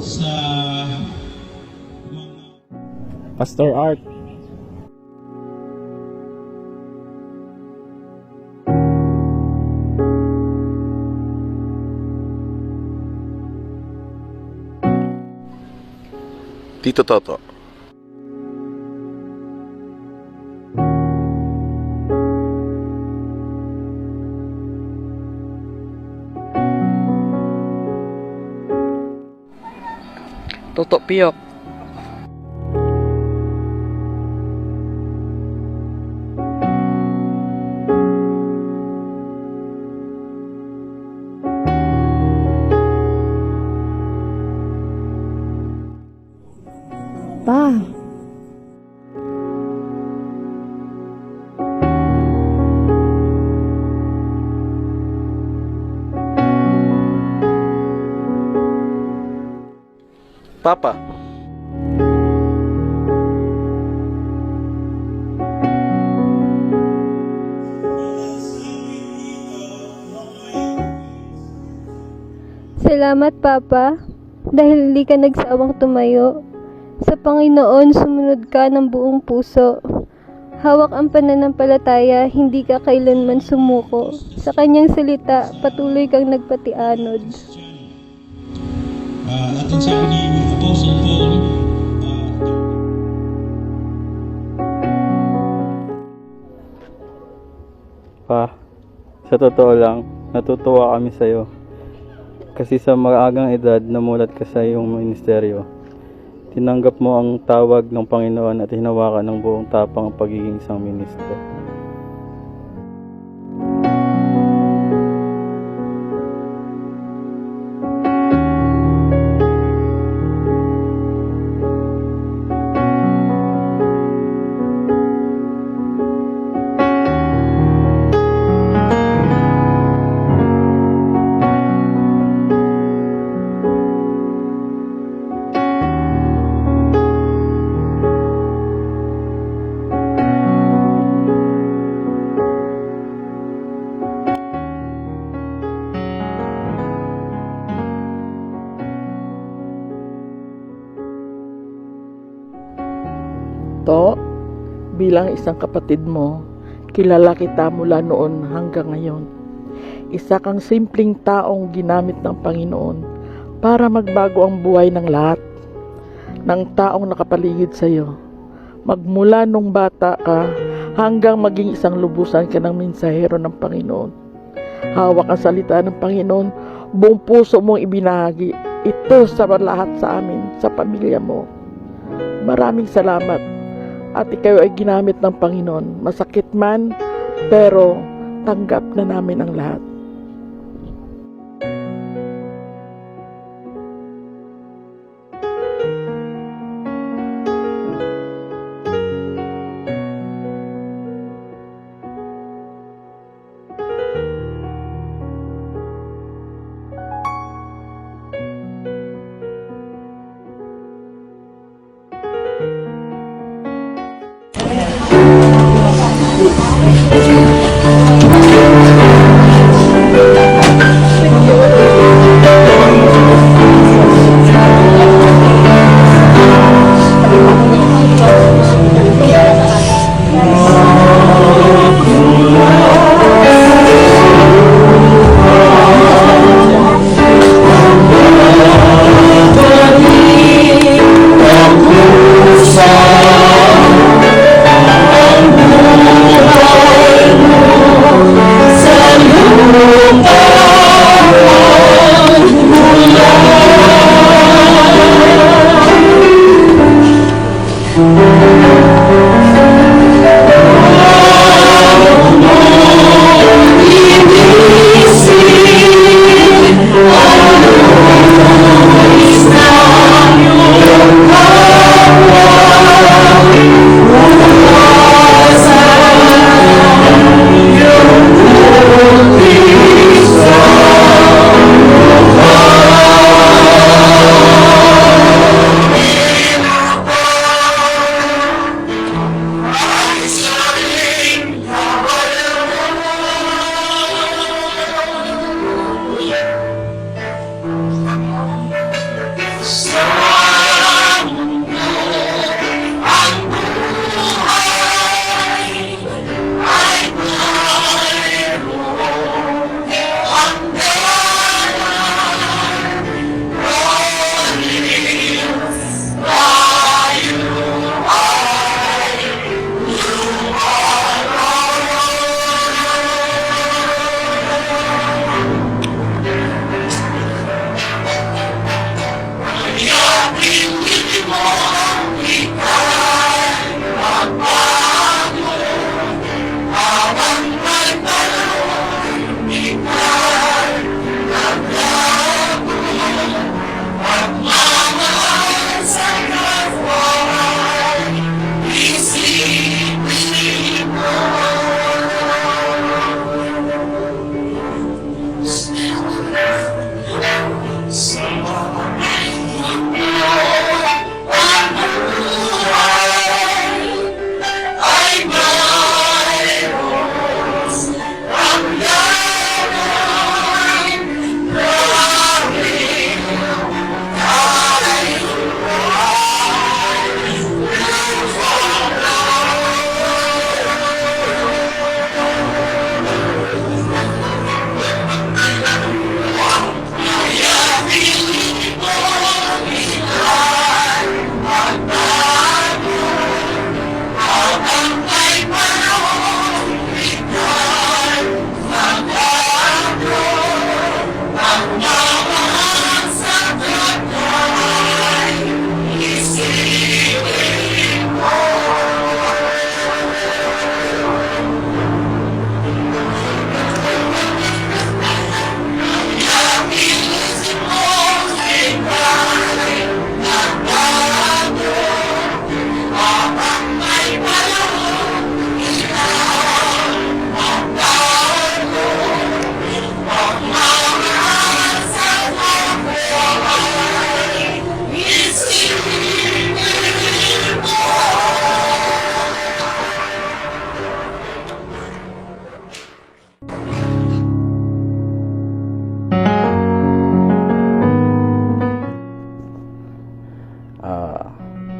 sa Pastor Art. Tito Toto. Toto Piyok. Pa, Papa. Salamat, Papa, dahil hindi ka nagsawang tumayo. Sa Panginoon, sumunod ka ng buong puso. Hawak ang pananampalataya, hindi ka kailanman sumuko. Sa kanyang salita, patuloy kang nagpatianod. atin sabi ni Apostle Paul, Pa, sa totoo lang, natutuwa kami sa'yo. Kasi sa maagang edad, namulat ka sa iyong ministeryo. Tinanggap mo ang tawag ng Panginoon at hinawakan ng buong tapang ang pagiging isang ministro. To, bilang isang kapatid mo, kilala kita mula noon hanggang ngayon. Isa kang simpleng taong ginamit ng Panginoon para magbago ang buhay ng lahat ng taong nakapaligid sa iyo. Magmula nung bata ka hanggang maging isang lubusan ka ng mensahero ng Panginoon. Hawak ang salita ng Panginoon, buong puso mong ibinahagi ito sa lahat sa amin, sa pamilya mo. Maraming salamat. At ikaw ay ginamit ng Panginoon. Masakit man, pero tanggap na namin ang lahat.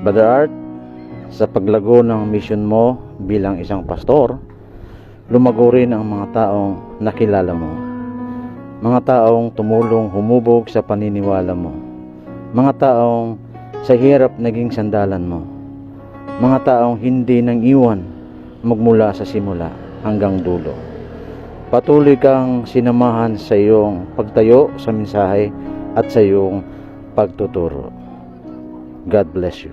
Brother Art, sa paglago ng mission mo bilang isang pastor, lumago rin ang mga taong nakilala mo. Mga taong tumulong humubog sa paniniwala mo. Mga taong sa hirap naging sandalan mo. Mga taong hindi nang iwan magmula sa simula hanggang dulo. Patuloy kang sinamahan sa iyong pagtayo sa mensahe at sa iyong pagtuturo. God bless you.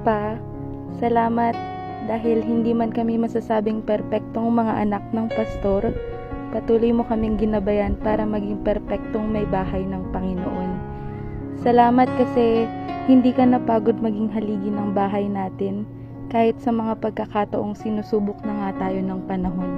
Pa, salamat dahil hindi man kami masasabing perpektong mga anak ng pastor, patuloy mo kaming ginabayan para maging perpektong may bahay ng Panginoon. Salamat kasi hindi ka napagod maging haligi ng bahay natin kahit sa mga pagkakataong sinusubok na nga tayo ng panahon.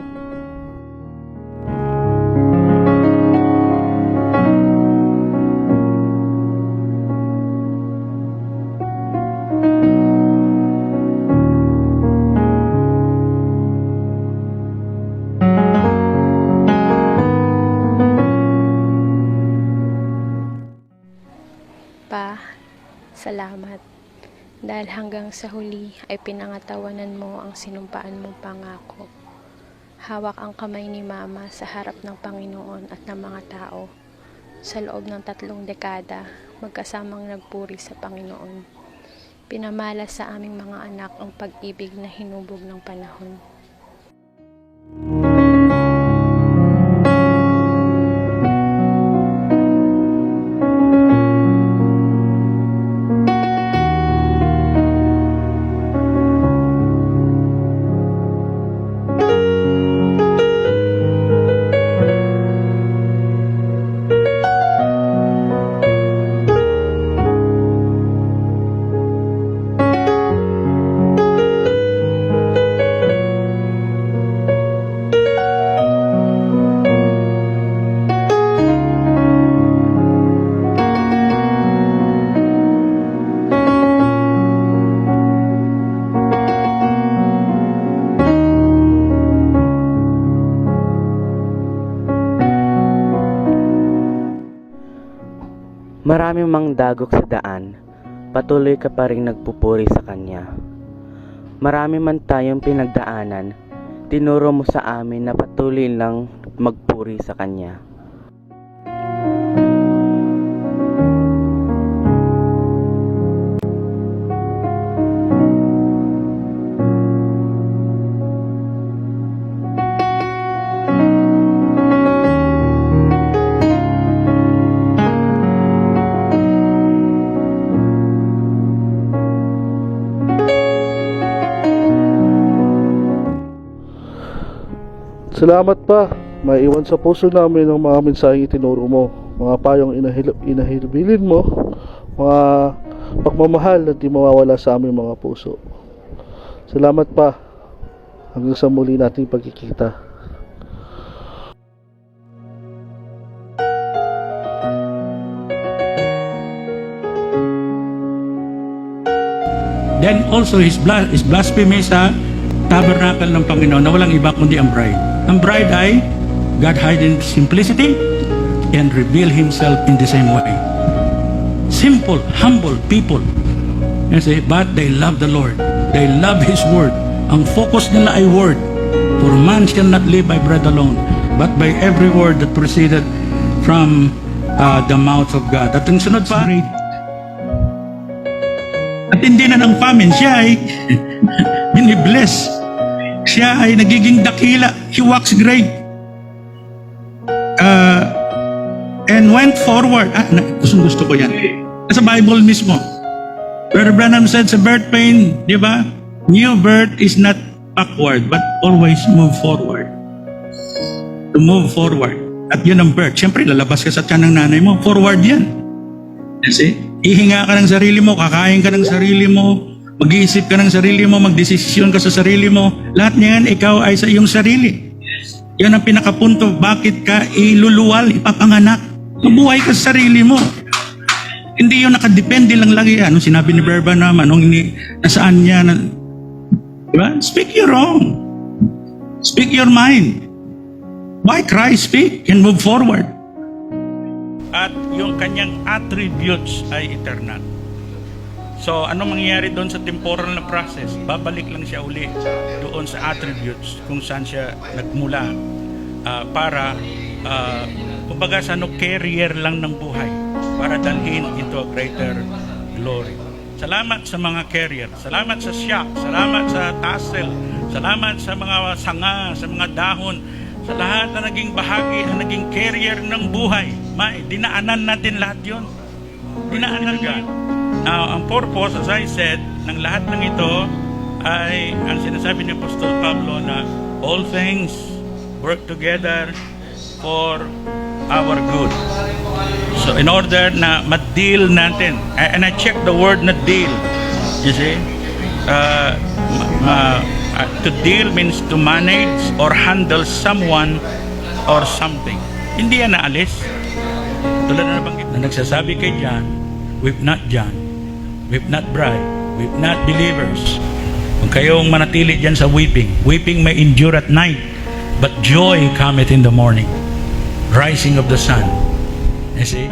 Pa, salamat. Dahil hanggang sa huli ay pinangatawanan mo ang sinumpaan mong pangako. Hawak ang kamay ni Mama sa harap ng Panginoon at ng mga tao. Sa loob ng 3 dekada, magkasamang nagpuri sa Panginoon. Pinamala sa aming mga anak ang pag-ibig na hinubog ng panahon. Marami mang dagok sa daan, patuloy ka pa rin nagpupuri sa Kanya. Marami man tayong pinagdaanan, tinuro mo sa amin na patuloy lang magpuri sa Kanya. Salamat pa, maiwan sa puso namin ang mga mensaheng itinuro mo, mga payong inahilbilin mo, mga pagmamahal na di mawawala sa aming mga puso. Salamat pa, hanggang sa muli nating pagkikita. Then also his blasphemy sa tabernacle ng Panginoon na walang iba kundi ang bride. Ang bride ay God hide in simplicity and reveal Himself in the same way. Simple, humble people. You see, but they love the Lord. They love His word. Ang focus nila ay word. For man shall not live by bread alone, but by every word that proceeded from the mouth of God. At ang sunod pa, at hindi na ng famine, siya ay binibless. Siya ay nagiging dakila. He walks great. And went forward. Gusto ko yan. Sa Bible mismo. Brother Branham said sa birth pain, di ba? New birth is not backward, but always move forward. To move forward. At yun ang birth. Siyempre, lalabas ka sa tiyan ng nanay mo. Forward yan. Kasi, ihinga ka ng sarili mo, kakain ka ng sarili mo, mag-iisip ka ng sarili mo, magdesisyon ka sa sarili mo. Lahat niyan, ikaw ay sa iyong sarili. Yan ang pinakapunto. Bakit ka iluluwal, ipapanganak? Mabuhay ka sa sarili mo. Hindi yun nakadepende lang lagi. Anong sinabi ni Berba naman? Nasaan niya? Diba? Speak your own. Speak your mind. Why cry? Speak and move forward. At yung kanyang attributes ay eternal. So, ano mangyayari doon sa temporal na process? Babalik lang siya uli doon sa attributes kung saan siya nagmula para, kumbaga sa carrier lang ng buhay para dalhin into a greater glory. Salamat sa mga carrier. Salamat sa shock. Salamat sa tassel. Salamat sa mga sanga, sa mga dahon. Sa lahat na naging bahagi, na naging carrier ng buhay. Dinaanan natin lahat yun. Dinaanan natin. Now, ang purpose, as I said, ng lahat ng ito ay ang sinasabi ni Apostol Pablo na all things work together for our good. So, in order na ma-deal natin, and I check the word na deal, you see, to deal means to manage or handle someone or something. Hindi yan naalis. Tulad na nabanggit na nagsasabi kay John, we've not John. We've not bride. We've not believers. Huwag kayong manatili dyan sa weeping. Weeping may endure at night, but joy cometh in the morning. Rising of the sun. You see?